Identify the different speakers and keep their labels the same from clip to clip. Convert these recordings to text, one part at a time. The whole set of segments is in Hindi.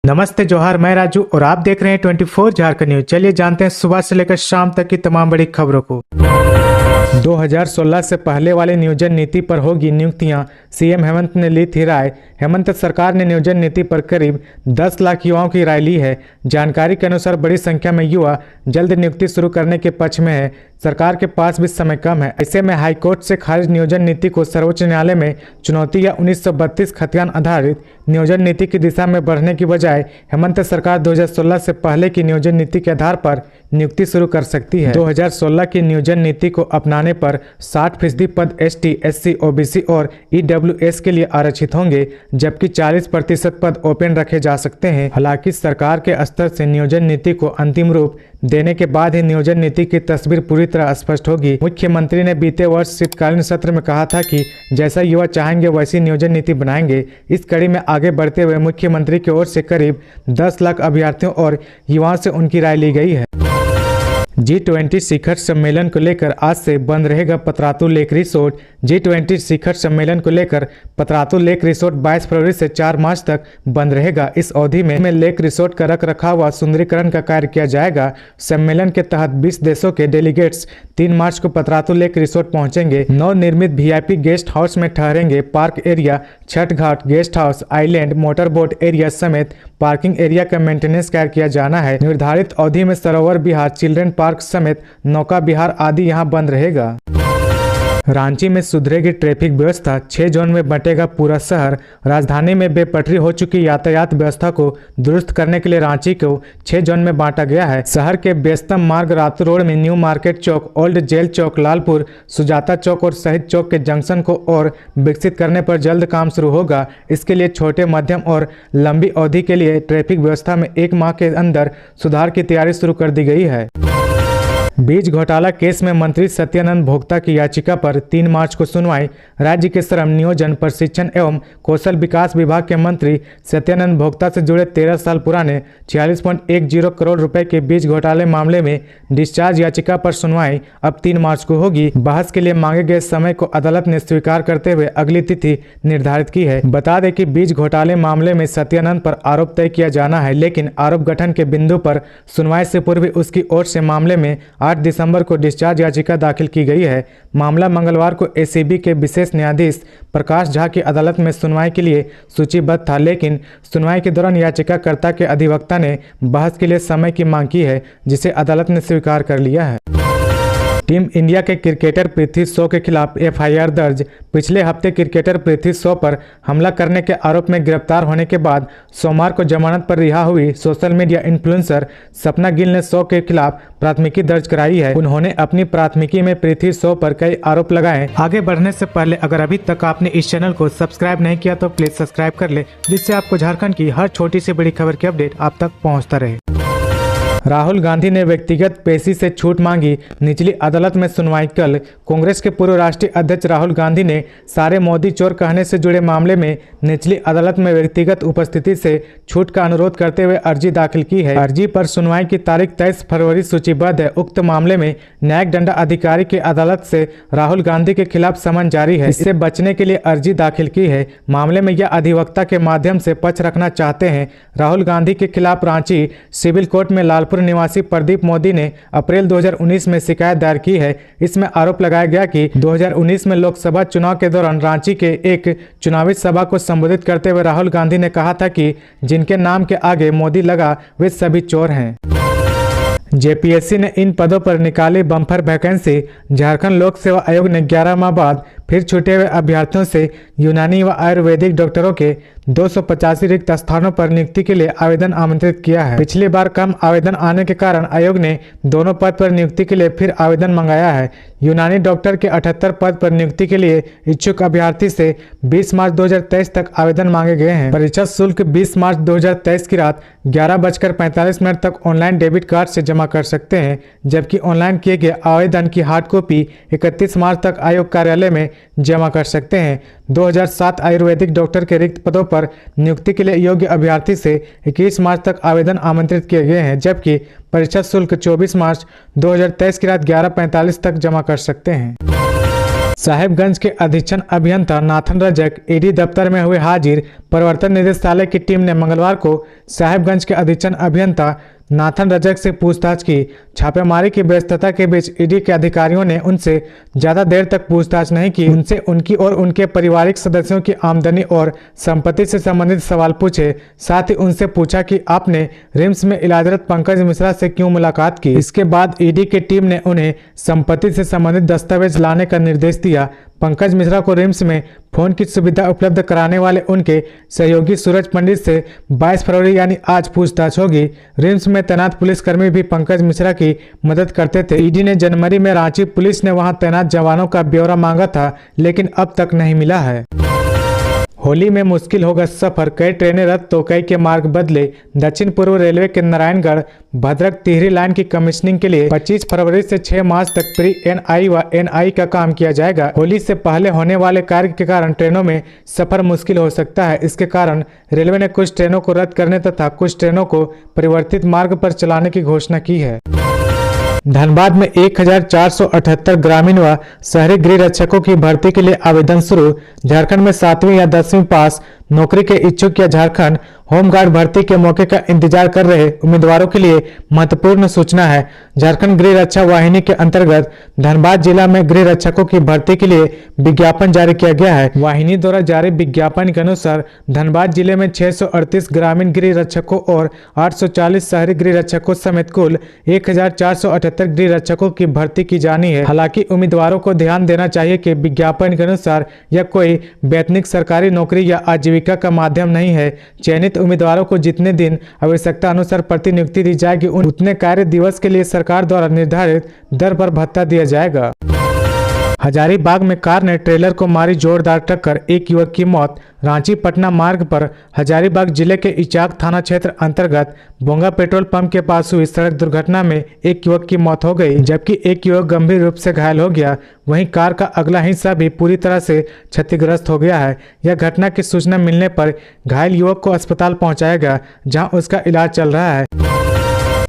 Speaker 1: नमस्ते जोहार, मैं राजू और आप देख रहे हैं 24 झारखंड न्यूज। चलिए जानते हैं सुबह से लेकर शाम तक की तमाम बड़ी खबरों को। 2016 से पहले वाली नियोजन नीति पर होगी नियुक्तियां, सीएम हेमंत ने ली थी राय। हेमंत सरकार ने नियोजन नीति पर करीब 10 लाख युवाओं की राय ली है। जानकारी के अनुसार बड़ी संख्या में युवा जल्द नियुक्ति शुरू करने के पक्ष में है। सरकार के पास भी समय कम है। ऐसे में हाईकोर्ट से खारिज नियोजन नीति को सर्वोच्च न्यायालय में चुनौती या 1932 खतियान आधारित नियोजन नीति की दिशा में बढ़ने की बजाय हेमंत सरकार 2016 से पहले की नियोजन नीति के आधार पर नियुक्ति शुरू कर सकती है। 2016 की नियोजन नीति को अपनाने पर 60% पद एसटी, एससी, ओबीसी और ईडब्ल्यूएस के लिए आरक्षित होंगे, जबकि 40% पद ओपन रखे जा सकते हैं। हालांकि सरकार के स्तर से नियोजन नीति को अंतिम रूप देने के बाद ही नियोजन नीति की तस्वीर पूरी तरह स्पष्ट होगी। मुख्यमंत्री ने बीते वर्ष शीतकालीन सत्र में कहा था कि जैसा युवा चाहेंगे वैसी नियोजन नीति बनाएंगे। इस कड़ी में आगे बढ़ते हुए मुख्यमंत्री की ओर से करीब 10 लाख अभ्यर्थियों और युवाओं से उनकी राय ली गई है। G20 शिखर सम्मेलन को लेकर आज से बंद रहेगा पतरातू लेक रिसोर्ट। G20 शिखर सम्मेलन को लेकर पतरातू लेक रिसोर्ट 22 फरवरी से 4 मार्च तक बंद रहेगा। इस अवधि में लेक रिसोर्ट का रख रखाव व सुंदरीकरण का कार्य किया जाएगा। सम्मेलन के तहत 20 देशों के डेलीगेट्स 3 मार्च को पतरातू लेक रिसोर्ट पहुंचेंगे। नवनिर्मित VIP गेस्ट हाउस में ठहरेंगे। Park area, Chhath ghat, guest house, island, motor boat area समेत पार्किंग एरिया का मेंटेनेंस कार्य किया जाना है। निर्धारित अवधि में सरोवर विहार, चिल्ड्रन पार्क समेत नौका विहार आदि यहां बंद रहेगा। रांची में सुधरेगी ट्रैफिक व्यवस्था, 6 जोन में बंटेगा पूरा शहर। राजधानी में बेपटरी हो चुकी यातायात व्यवस्था को दुरुस्त करने के लिए रांची को 6 जोन में बांटा गया है। शहर के व्यस्तम मार्ग रातू रोड में न्यू मार्केट चौक, ओल्ड जेल चौक, लालपुर, सुजाता चौक और शहीद चौक के जंक्शन को और विकसित करने पर जल्द काम शुरू होगा। इसके लिए छोटे, मध्यम और लंबी अवधि के लिए ट्रैफिक व्यवस्था में 1 माह के अंदर सुधार की तैयारी शुरू कर दी गई है। बीज घोटाला केस में मंत्री सत्यानंद भोक्ता की याचिका पर 3 मार्च को सुनवाई। राज्य के श्रम, नियोजन, प्रशिक्षण एवं कौशल विकास विभाग के मंत्री सत्यानंद भोक्ता से जुड़े 13 साल पुराने 46.10 करोड़ रुपए के बीज घोटाले मामले में डिस्चार्ज याचिका पर सुनवाई अब 3 मार्च को होगी। बहस के लिए मांगे गए समय को अदालत ने स्वीकार करते हुए अगली तिथि निर्धारित की है। बता दें कि बीज घोटाले मामले में सत्यानंद पर आरोप तय किया जाना है, लेकिन आरोप गठन के बिंदु पर सुनवाई से पूर्व उसकी ओर से मामले में 8 दिसंबर को डिस्चार्ज याचिका दाखिल की गई है। मामला मंगलवार को एसीबी के विशेष न्यायाधीश प्रकाश झा की अदालत में सुनवाई के लिए सूचीबद्ध था, लेकिन सुनवाई के दौरान याचिकाकर्ता के अधिवक्ता ने बहस के लिए समय की मांग की है, जिसे अदालत ने स्वीकार कर लिया है। टीम इंडिया के क्रिकेटर पृथ्वी शॉ के खिलाफ FIR दर्ज। पिछले हफ्ते क्रिकेटर पृथ्वी शॉ पर हमला करने के आरोप में गिरफ्तार होने के बाद सोमवार को जमानत पर रिहा हुई सोशल मीडिया इन्फ्लुएंसर सपना गिल ने शॉ के खिलाफ प्राथमिकी दर्ज कराई है। उन्होंने अपनी प्राथमिकी में पृथ्वी शॉ पर कई आरोप लगाए। आगे बढ़ने से पहले अगर अभी तक आपने इस चैनल को सब्सक्राइब नहीं किया तो प्लीज सब्सक्राइब कर ले, जिससे आपको झारखंड की हर छोटी से बड़ी खबर की अपडेट आप तक पहुँचता रहे। राहुल गांधी ने व्यक्तिगत पेशी से छूट मांगी, निचली अदालत में सुनवाई कल। कांग्रेस के पूर्व राष्ट्रीय अध्यक्ष राहुल गांधी ने सारे मोदी चोर कहने से जुड़े मामले में निचली अदालत में व्यक्तिगत उपस्थिति से छूट का अनुरोध करते हुए अर्जी दाखिल की है। अर्जी पर सुनवाई की तारीख 23 फरवरी सूचीबद्ध है। उक्त मामले में न्यायिक दंड अधिकारी की अदालत से राहुल गांधी के खिलाफ समन जारी है। इससे बचने के लिए अर्जी दाखिल की है। मामले में यह अधिवक्ता के माध्यम से पक्ष रखना चाहते हैं। राहुल गांधी के खिलाफ रांची सिविल कोर्ट में लालपुर निवासी प्रदीप मोदी ने अप्रैल 2019 में शिकायत दायर की है। इसमें आरोप लगाया गया कि 2019 में लोकसभा चुनाव के दौरान रांची के एक चुनावी सभा को संबोधित करते हुए राहुल गांधी ने कहा था कि जिनके नाम के आगे मोदी लगा वे सभी चोर हैं। JPSC ने इन पदों पर निकाली बम्पर वैकेंसी। झारखंड लोक सेवा आयोग ने 11 माह बाद फिर छूटे हुए अभ्यर्थियों से यूनानी व आयुर्वेदिक डॉक्टरों के 285 रिक्त स्थानों पर नियुक्ति के लिए आवेदन आमंत्रित किया है। पिछली बार कम आवेदन आने के कारण आयोग ने दोनों पद पर नियुक्ति के लिए फिर आवेदन मंगाया है। यूनानी डॉक्टर के 78 पद पर नियुक्ति के लिए इच्छुक अभ्यर्थी से 20 मार्च 2023 तक आवेदन मांगे गए हैं। परीक्षा शुल्क 20 मार्च 2023 की रात 11:45 तक ऑनलाइन डेबिट कार्ड से जमा कर सकते हैं, जबकि ऑनलाइन किए गए आवेदन की हार्ड कॉपी 31 मार्च तक आयोग कार्यालय में जमा कर सकते हैं। 2007 आयुर्वेदिक डॉक्टर के रिक्त पदों पर नियुक्ति के लिए योग्य अभ्यर्थी से 21 मार्च तक आवेदन आमंत्रित किए गए हैं, जबकि परीक्षा शुल्क 24 मार्च 2023 की रात 11:45 तक जमा कर सकते हैं। साहेबगंज के अधीक्षण अभियंता नाथन रजक ईडी दफ्तर में हुए हाजिर। प्रवर्तन निदेशालय की टीम ने मंगलवार को साहेबगंज के अधीक्षण अभियंता नाथन रजक से पूछताछ की। छापेमारी की व्यस्तता के बीच ईडी के अधिकारियों ने उनसे ज्यादा देर तक पूछताछ नहीं की। उनसे उनकी और उनके पारिवारिक सदस्यों की आमदनी और संपत्ति से संबंधित सवाल पूछे। साथ ही उनसे पूछा कि आपने रिम्स में इलाजरत पंकज मिश्रा से क्यों मुलाकात की। इसके बाद ईडी की टीम ने उन्हें संपत्ति से संबंधित दस्तावेज लाने का निर्देश दिया। पंकज मिश्रा को रिम्स में फोन की सुविधा उपलब्ध कराने वाले उनके सहयोगी सूरज पंडित से 22 फरवरी यानी आज पूछताछ होगी। रिम्स में तैनात पुलिसकर्मी भी पंकज मिश्रा की मदद करते थे। ईडी ने जनवरी में रांची पुलिस ने वहां तैनात जवानों का ब्यौरा मांगा था, लेकिन अब तक नहीं मिला है। होली में मुश्किल होगा सफर, कई ट्रेनें रद्द तो कई के मार्ग बदले। दक्षिण पूर्व रेलवे के नारायणगढ़ भद्रक तिहरी लाइन की कमीशनिंग के लिए 25 फरवरी से 6 मार्च तक प्री एनआई व एनआई का काम किया जाएगा। होली से पहले होने वाले कार्य के कारण ट्रेनों में सफर मुश्किल हो सकता है। इसके कारण रेलवे ने कुछ ट्रेनों को रद्द करने तथा कुछ ट्रेनों को परिवर्तित मार्ग पर चलाने की घोषणा की है। धनबाद में 1478 ग्रामीण व शहरी गृह रक्षकों की भर्ती के लिए आवेदन शुरू। झारखंड में 7वीं या 10वीं पास नौकरी के इच्छुक या झारखंड होमगार्ड भर्ती के मौके का इंतजार कर रहे उम्मीदवारों के लिए महत्वपूर्ण सूचना है। झारखंड गृह रक्षा वाहिनी के अंतर्गत धनबाद जिला में गृह रक्षकों की भर्ती के लिए विज्ञापन जारी किया गया है। वाहिनी द्वारा जारी विज्ञापन के अनुसार धनबाद जिले में 638 ग्रामीण गृह रक्षकों और 840 शहरी गृह रक्षकों समेत कुल 1478 गृह रक्षकों की भर्ती की जानी है। हालांकि उम्मीदवारों को ध्यान देना चाहिए कि विज्ञापन के अनुसार यह कोई वैतनिक सरकारी नौकरी या आजीविका का माध्यम नहीं है। चयनित उम्मीदवारों को जितने दिन आवश्यकता अनुसार प्रतिनियुक्ति दी जाएगी उतने कार्य दिवस के लिए सरकार द्वारा निर्धारित दर पर भत्ता दिया जाएगा। हजारीबाग में कार ने ट्रेलर को मारी जोरदार टक्कर, एक युवक की मौत। रांची पटना मार्ग पर हजारीबाग जिले के इचाक थाना क्षेत्र अंतर्गत बोंगा पेट्रोल पंप के पास हुई सड़क दुर्घटना में एक युवक की मौत हो गई, जबकि एक युवक गंभीर रूप से घायल हो गया। वहीं कार का अगला हिस्सा भी पूरी तरह से क्षतिग्रस्त हो गया है। यह घटना की सूचना मिलने पर घायल युवक को अस्पताल पहुंचाया गया, जहां उसका इलाज चल रहा है।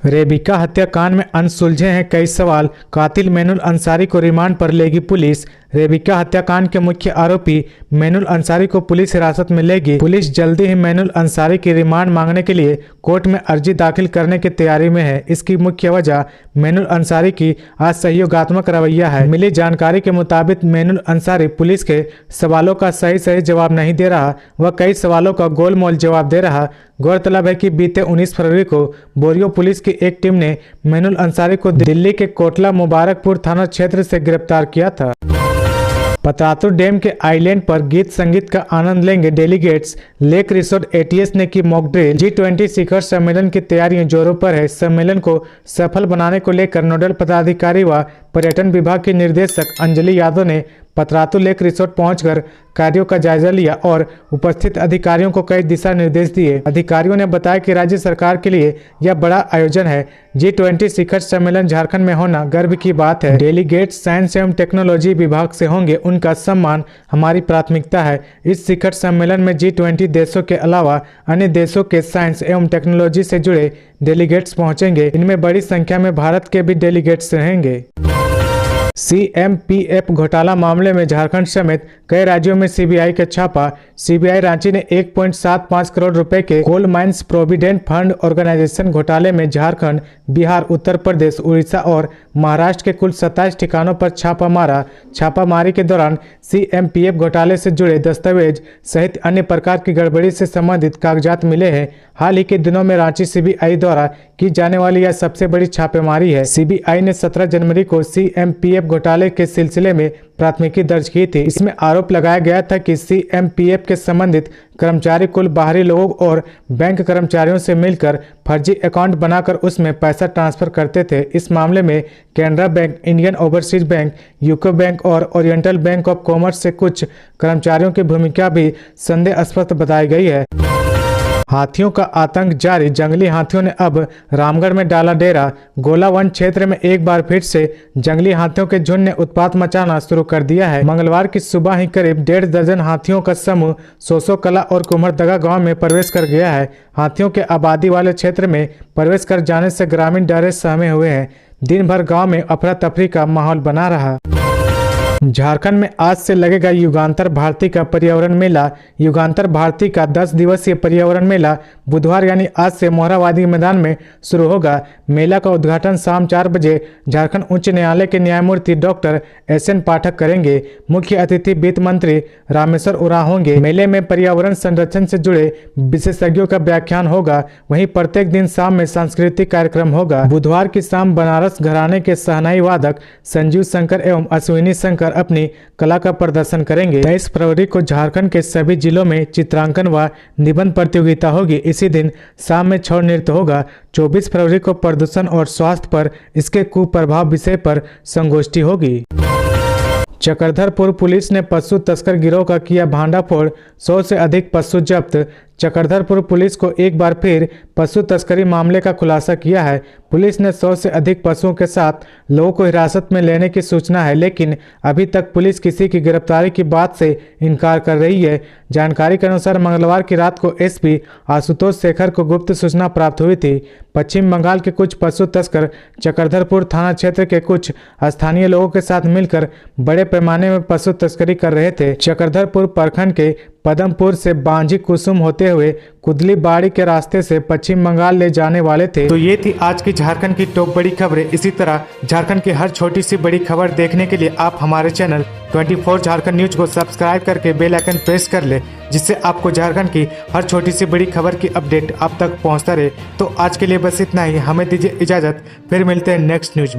Speaker 1: रेबिका हत्याकांड में अनसुलझे हैं कई सवाल, कातिल मैनुल अंसारी को रिमांड पर लेगी पुलिस। रेबिका हत्याकांड के मुख्य आरोपी मैनुल अंसारी को पुलिस हिरासत में लेगी। पुलिस जल्दी ही मैनुल अंसारी की रिमांड मांगने के लिए कोर्ट में अर्जी दाखिल करने की तैयारी में है। इसकी मुख्य वजह मैनुल अंसारी की असहयोगात्मक रवैया है। मिली जानकारी के मुताबिक मैनुल अंसारी पुलिस के सवालों का सही जवाब नहीं दे रहा, वह कई सवालों का गोलमोल जवाब दे रहा। गौरतलब है कि बीते 19 फरवरी को बोरियो पुलिस की एक टीम ने मैनुल अंसारी को दिल्ली के कोटला मुबारकपुर थाना क्षेत्र से गिरफ्तार किया था। पतरातू डैम के आइलैंड पर गीत संगीत का आनंद लेंगे डेलीगेट्स। लेक रिसोर्ट एटीएस ने की मॉक ड्रिल। G20 शिखर सम्मेलन की तैयारियां जोरों पर है। सम्मेलन को सफल बनाने को लेकर नोडल पदाधिकारी व पर्यटन विभाग की निर्देशक अंजलि यादव ने पतरातू लेक रिसोर्ट पहुंचकर कार्यों का जायजा लिया और उपस्थित अधिकारियों को कई दिशा निर्देश दिए। अधिकारियों ने बताया कि राज्य सरकार के लिए यह बड़ा आयोजन है। G20 शिखर सम्मेलन झारखंड में होना गर्व की बात है। डेलीगेट साइंस एवं टेक्नोलॉजी विभाग से होंगे, उनका सम्मान हमारी प्राथमिकता है। इस शिखर सम्मेलन में G20 देशों के अलावा अन्य देशों के साइंस एवं टेक्नोलॉजी से जुड़े डेलीगेट्स पहुंचेंगे। इनमें बड़ी संख्या में भारत के भी डेलीगेट्स रहेंगे। CMPF घोटाला मामले में झारखंड समेत कई राज्यों में सीबीआई का छापा। सीबीआई रांची ने 1.75 करोड़ रुपए के coal mines provident fund organisation घोटाले में झारखंड, बिहार, उत्तर प्रदेश, उड़ीसा और महाराष्ट्र के कुल 27 ठिकानों पर छापा मारा। छापामारी के दौरान CMPF घोटाले से जुड़े दस्तावेज सहित अन्य प्रकार की गड़बड़ी से संबंधित कागजात मिले हैं। हाल ही के दिनों में रांची सीबीआई द्वारा की जाने वाली यह सबसे बड़ी छापेमारी है। सीबीआई ने 17 जनवरी को CMPF घोटाले के सिलसिले में प्राथमिकी दर्ज की थी। इसमें आरोप लगाया गया था कि CMPF के संबंधित कर्मचारी कुल बाहरी लोगों और बैंक कर्मचारियों से मिलकर फर्जी अकाउंट बनाकर उसमें पैसा ट्रांसफर करते थे। इस मामले में Canara bank, Indian overseas bank, UCO bank और ओरिएंटल बैंक ऑफ कॉमर्स से कुछ कर्मचारियों की भूमिका भी संदेहास्पद बताई गई है। हाथियों का आतंक जारी, जंगली हाथियों ने अब रामगढ़ में डाला डेरा। गोला वन क्षेत्र में एक बार फिर से जंगली हाथियों के झुंड ने उत्पात मचाना शुरू कर दिया है। मंगलवार की सुबह ही करीब 1.5 दर्जन हाथियों का समूह सोसो कला और कुम्हरदगा गांव में प्रवेश कर गया है। हाथियों के आबादी वाले क्षेत्र में प्रवेश कर जाने से ग्रामीण डरे सहमे हुए हैं। दिन भर गाँव में अफरा तफरी का माहौल बना रहा। झारखंड में आज से लगेगा युगांतर भारती का पर्यावरण मेला। युगांतर भारती का 10 दिवसीय पर्यावरण मेला बुधवार यानी आज से मोरहाबादी मैदान में शुरू होगा। मेला का उद्घाटन शाम 4 बजे झारखंड उच्च न्यायालय के न्यायमूर्ति डॉक्टर SN पाठक करेंगे। मुख्य अतिथि वित्त मंत्री रामेश्वर उरांव होंगे। मेले में पर्यावरण संरक्षण से जुड़े विशेषज्ञों का व्याख्यान होगा। वहीं प्रत्येक दिन शाम में सांस्कृतिक कार्यक्रम होगा। बुधवार की शाम बनारस घराने के शहनाई वादक संजीव शंकर एवं अश्विनी शंकर अपनी कला का प्रदर्शन करेंगे। 23 फरवरी को झारखंड के सभी जिलों में चित्रांकन व निबंध प्रतियोगिता होगी। इसी दिन शाम में छौ नृत्य होगा। 24 फरवरी को प्रदूषण और स्वास्थ्य पर इसके कुप्रभाव विषय पर संगोष्ठी होगी। चक्रधरपुर पुलिस ने पशु तस्कर गिरोह का किया भांडाफोड़, 100 से अधिक पशु जब्त। चक्रधरपुर पुलिस को एक बार फिर पशु तस्करी मामले का खुलासा किया है। पुलिस ने 100 से अधिक पशुओं के साथ लोगों को हिरासत में लेने की सूचना है, लेकिन अभी तक पुलिस किसी की गिरफ्तारी की बात से इनकार कर रही है। जानकारी के अनुसार मंगलवार की रात को SP आशुतोष शेखर को गुप्त सूचना प्राप्त हुई थी। पश्चिम बंगाल के कुछ पशु तस्कर चक्रधरपुर थाना क्षेत्र के कुछ स्थानीय लोगों के साथ मिलकर बड़े पैमाने में पशु तस्करी कर रहे थे। चक्रधरपुर प्रखंड के पदमपुर से बांझी कुसुम होते हुए कुदली बाड़ी के रास्ते से पश्चिम बंगाल ले जाने वाले थे। तो ये थी आज की झारखंड की टॉप बड़ी खबरें। इसी तरह झारखंड की हर छोटी सी बड़ी खबर देखने के लिए आप हमारे चैनल 24 झारखंड न्यूज को सब्सक्राइब करके बेल आइकन प्रेस कर ले, जिससे आपको झारखंड की हर छोटी सी बड़ी खबर की अपडेट आप तक पहुंचता रहे। तो आज के लिए बस इतना ही। हमें दीजिए इजाजत, फिर मिलते हैं नेक्स्ट न्यूज में।